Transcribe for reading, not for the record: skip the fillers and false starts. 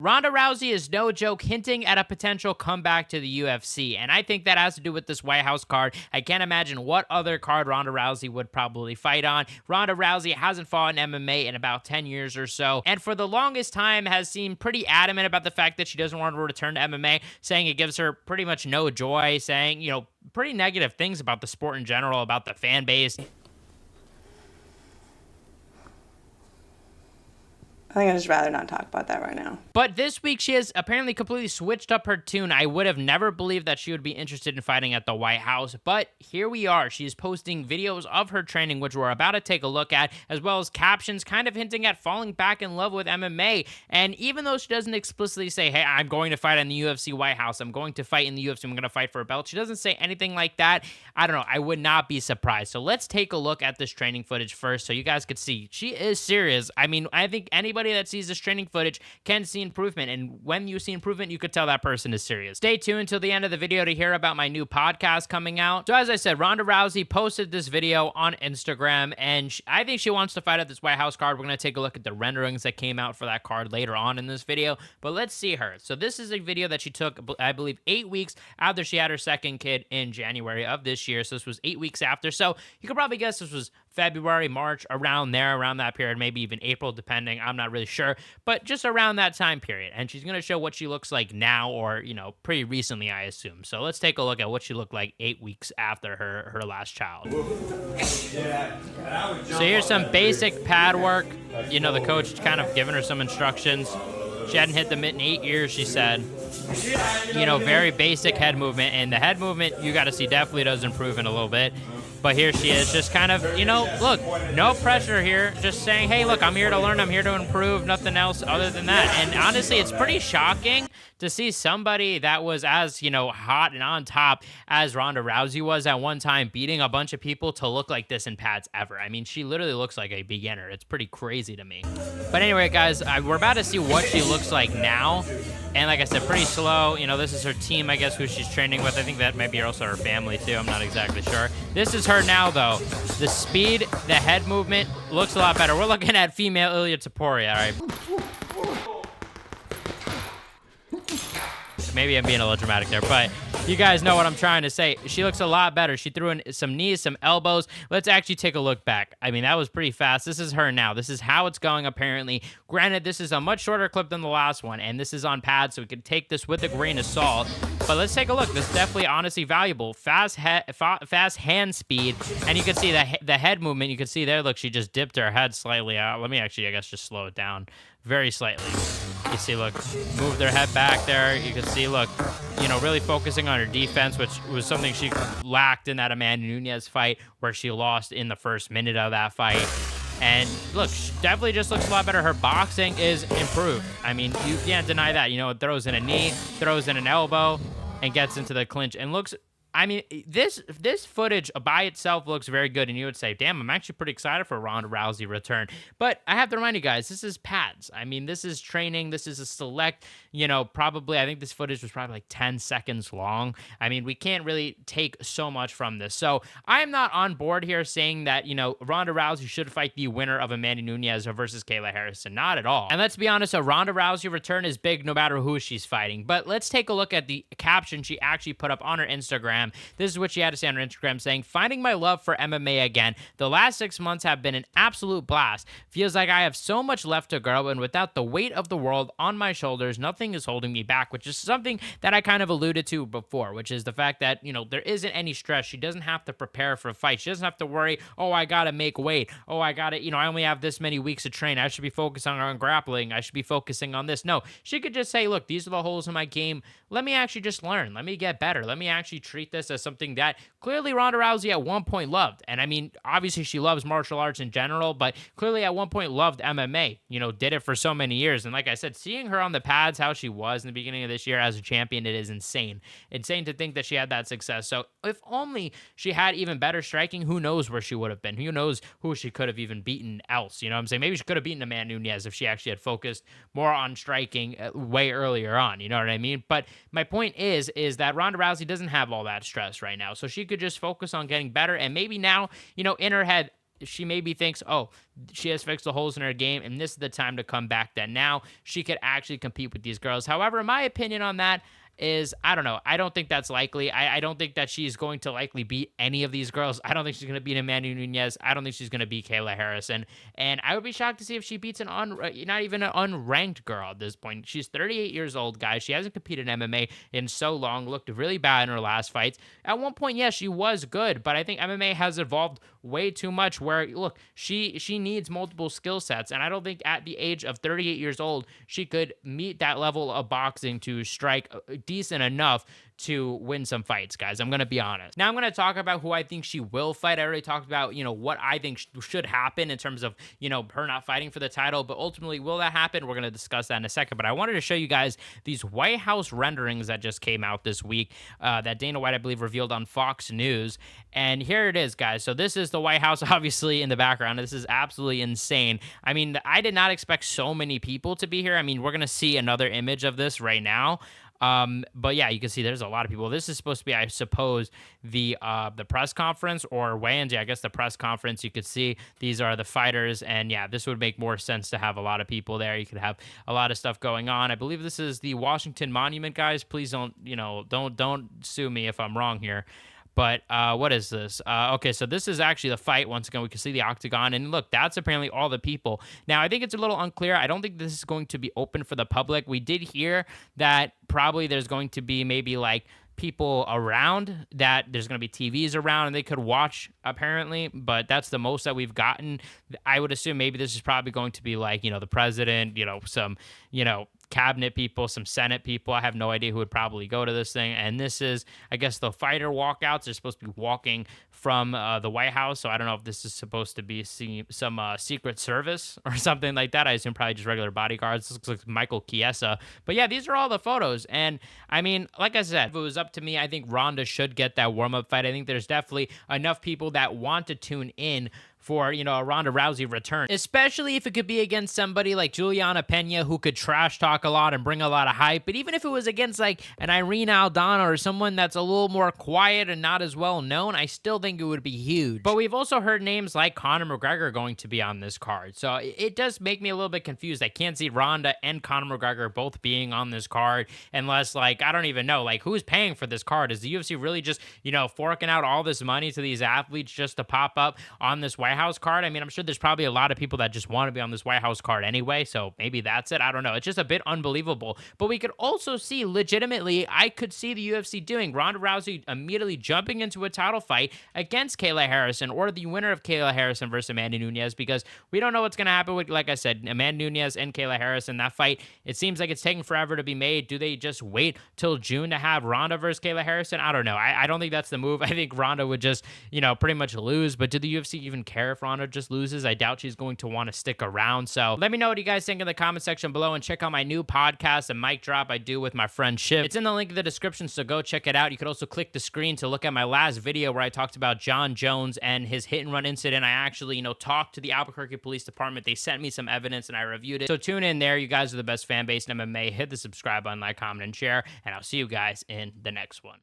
Ronda Rousey is no joke, hinting at a potential comeback to the UFC, and I think that has to do with this White House card. I can't imagine what other card Ronda Rousey would probably fight on. Ronda Rousey hasn't fought in MMA in about 10 years or so, and for the longest time has seemed pretty adamant about the fact that she doesn't want to return to MMA, saying it gives her pretty much no joy, saying, pretty negative things about the sport in general, about the fan base. I think I'd just rather not talk about that right now. But this week, she has apparently completely switched up her tune. I would have never believed that she would be interested in fighting at the White House, but here we are. She's posting videos of her training, which we're about to take a look at, as well as captions kind of hinting at falling back in love with MMA. And even though she doesn't explicitly say, hey, I'm going to fight in the UFC White House, I'm going to fight in the UFC, I'm going to fight for a belt, she doesn't say anything like that. I don't know. I would not be surprised. So let's take a look at this training footage first so you guys could see. She is serious. I mean, I think anybody that sees this training footage can see improvement, and when you see improvement, you could tell that person is serious. Stay tuned till the end of the video to hear about my new podcast coming out. So as I said, Ronda Rousey posted this video on Instagram, and I think she wants to fight at this White House card. We're going to take a look at the renderings that came out for that card later on in this video, but let's see her. So this is a video that she took, I believe, 8 weeks after she had her second kid in January of this year. So this was 8 weeks after. So you could probably guess this was February, March, around that period, maybe even April, depending. I'm not really sure, but just around that time period. And she's going to show what she looks like now, or, pretty recently, I assume. So let's take a look at what she looked like 8 weeks after her last child. So here's some basic pad work. The coach kind of giving her some instructions. She hadn't hit the mitt in 8 years, she said. Very basic head movement. And the head movement, you got to see, definitely does improve in a little bit. But here she is, just kind of, look, no pressure here. Just saying, hey, look, I'm here to learn. I'm here to improve. Nothing else other than that. And honestly, it's pretty shocking to see somebody that was as, hot and on top as Ronda Rousey was at one time, beating a bunch of people, to look like this in pads ever. I mean, she literally looks like a beginner. It's pretty crazy to me. But anyway, guys, we're about to see what she looks like now. And like I said, pretty slow. This is her team, I guess, who she's training with. I think that might be also her family, too. I'm not exactly sure. This is her now, though. The speed, the head movement looks a lot better. We're looking at female Ilia Topuria, all right? Maybe I'm being a little dramatic there, but you guys know what I'm trying to say. She looks a lot better. She threw in some knees, some elbows. Let's actually take a look back. I mean, that was pretty fast. This is her now. This is how it's going, apparently. Granted, this is a much shorter clip than the last one, and this is on pad, so we can take this with a grain of salt. But let's take a look. This is definitely, honestly, valuable. Fast hand speed, and you can see the head movement. You can see there, look, she just dipped her head slightly out. Let me actually, I guess, just slow it down very slightly. You see, look, move their head back there. You can see, look, really focusing on her defense, which was something she lacked in that Amanda Nunes fight, where she lost in the first minute of that fight. And look, she definitely just looks a lot better. Her boxing is improved. I mean, you can't deny that. It throws in a knee, throws in an elbow, and gets into the clinch, and looks... I mean, this footage by itself looks very good, and you would say, damn, I'm actually pretty excited for a Ronda Rousey return. But I have to remind you guys, this is pads. I mean, this is training. This is a select, probably, I think this footage was probably like 10 seconds long. I mean, we can't really take so much from this. So I am not on board here saying that, Ronda Rousey should fight the winner of Amanda Nunes versus Kayla Harrison. Not at all. And let's be honest, a Ronda Rousey return is big no matter who she's fighting. But let's take a look at the caption she actually put up on her Instagram. This is what she had to say on her Instagram, saying, finding my love for MMA again. The last 6 months have been an absolute blast. Feels like I have so much left to grow, and without the weight of the world on my shoulders, nothing is holding me back, which is something that I kind of alluded to before, which is the fact that, there isn't any stress. She doesn't have to prepare for a fight. She doesn't have to worry, oh, I got to make weight. Oh, I got to, I only have this many weeks to train. I should be focusing on grappling. I should be focusing on this. No, she could just say, look, these are the holes in my game. Let me actually just learn. Let me get better. Let me actually treat this as something that clearly Ronda Rousey at one point loved. And I mean, obviously she loves martial arts in general, but clearly at one point loved MMA, did it for so many years. And like I said, seeing her on the pads, how she was in the beginning of this year as a champion, it is insane. Insane to think that she had that success. So if only she had even better striking, who knows where she would have been? Who knows who she could have even beaten else? You know what I'm saying? Maybe she could have beaten Amanda Nunes if she actually had focused more on striking way earlier on. You know what I mean? But my point is that Ronda Rousey doesn't have all that stress right now. So she could just focus on getting better. And maybe now, in her head, she maybe thinks, oh, she has fixed the holes in her game, and this is the time to come back, that now she could actually compete with these girls. However, my opinion on that is, I don't know. I don't think that's likely. I don't think that she's going to likely beat any of these girls. I don't think she's going to beat Amanda Nunes. I don't think she's going to beat Kayla Harrison. And I would be shocked to see if she beats not even an unranked girl at this point. She's 38 years old, guys. She hasn't competed in MMA in so long. Looked really bad in her last fights. At one point, yes, she was good, but I think MMA has evolved way too much where, look, she needs multiple skill sets. And I don't think at the age of 38 years old, she could meet that level of boxing to strike decent enough to win some fights, guys. I'm going to be honest. Now I'm going to talk about who I think she will fight. I already talked about, what I think should happen in terms of, her not fighting for the title, but ultimately, will that happen? We're going to discuss that in a second, but I wanted to show you guys these White House renderings that just came out this week that Dana White, I believe, revealed on Fox News. And here it is, guys. So this is the White House, obviously, in the background. This is absolutely insane. I mean, I did not expect so many people to be here. I mean, we're going to see another image of this right now. But yeah, you can see there's a lot of people. This is supposed to be, I suppose, the press conference or weigh-ins. Yeah, I guess the press conference. You could see these are the fighters, and yeah, this would make more sense to have a lot of people there. You could have a lot of stuff going on. I believe this is the Washington Monument, guys. Please don't sue me if I'm wrong here. But what is this? Okay, so this is actually the fight. Once again, we can see the octagon. And look, that's apparently all the people. Now, I think it's a little unclear. I don't think this is going to be open for the public. We did hear that probably there's going to be maybe like people around, that there's going to be TVs around and they could watch, apparently. But that's the most that we've gotten. I would assume maybe this is probably going to be like, the president, some, cabinet people, some Senate people. I have no idea who would probably go to this thing. And this is, I guess, the fighter walkouts. They're supposed to be walking from the White House. So I don't know if this is supposed to be some Secret Service or something like that. I assume probably just regular bodyguards. This looks like Michael Chiesa. But yeah, these are all the photos. And I mean, like I said, if it was up to me, I think Ronda should get that warm-up fight. I think there's definitely enough people that want to tune in for, a Ronda Rousey return, especially if it could be against somebody like Juliana Pena, who could trash talk a lot and bring a lot of hype. But even if it was against like an Irene Aldana or someone that's a little more quiet and not as well known, I still think it would be huge. But we've also heard names like Conor McGregor going to be on this card. So it does make me a little bit confused. I can't see Ronda and Conor McGregor both being on this card unless, like, I don't even know, like, who's paying for this card? Is the UFC really just, forking out all this money to these athletes just to pop up on this White House card? I mean, I'm sure there's probably a lot of people that just want to be on this White House card anyway, so maybe that's it. I don't know. It's just a bit unbelievable. But we could also see, legitimately, I could see the UFC doing Ronda Rousey immediately jumping into a title fight against Kayla Harrison, or the winner of Kayla Harrison versus Amanda Nunes, because we don't know what's going to happen with, like I said, Amanda Nunes and Kayla Harrison. That fight, it seems like it's taking forever to be made. Do they just wait till June to have Ronda versus Kayla Harrison? I don't know. I don't think that's the move. I think Ronda would just, pretty much lose. But do the UFC even care if Ronda just loses? I doubt she's going to want to stick around. So let me know what you guys think in the comment section below, and check out my new podcast, a mic drop I do with my friend Shiv. It's in the link in the description, so go check it out. You could also click the screen to look at my last video where I talked about John Jones and his hit and run incident. I actually, talked to the Albuquerque Police Department. They sent me some evidence and I reviewed it. So tune in there. You guys are the best fan base in MMA. Hit the subscribe button, like, comment, and share, and I'll see you guys in the next one.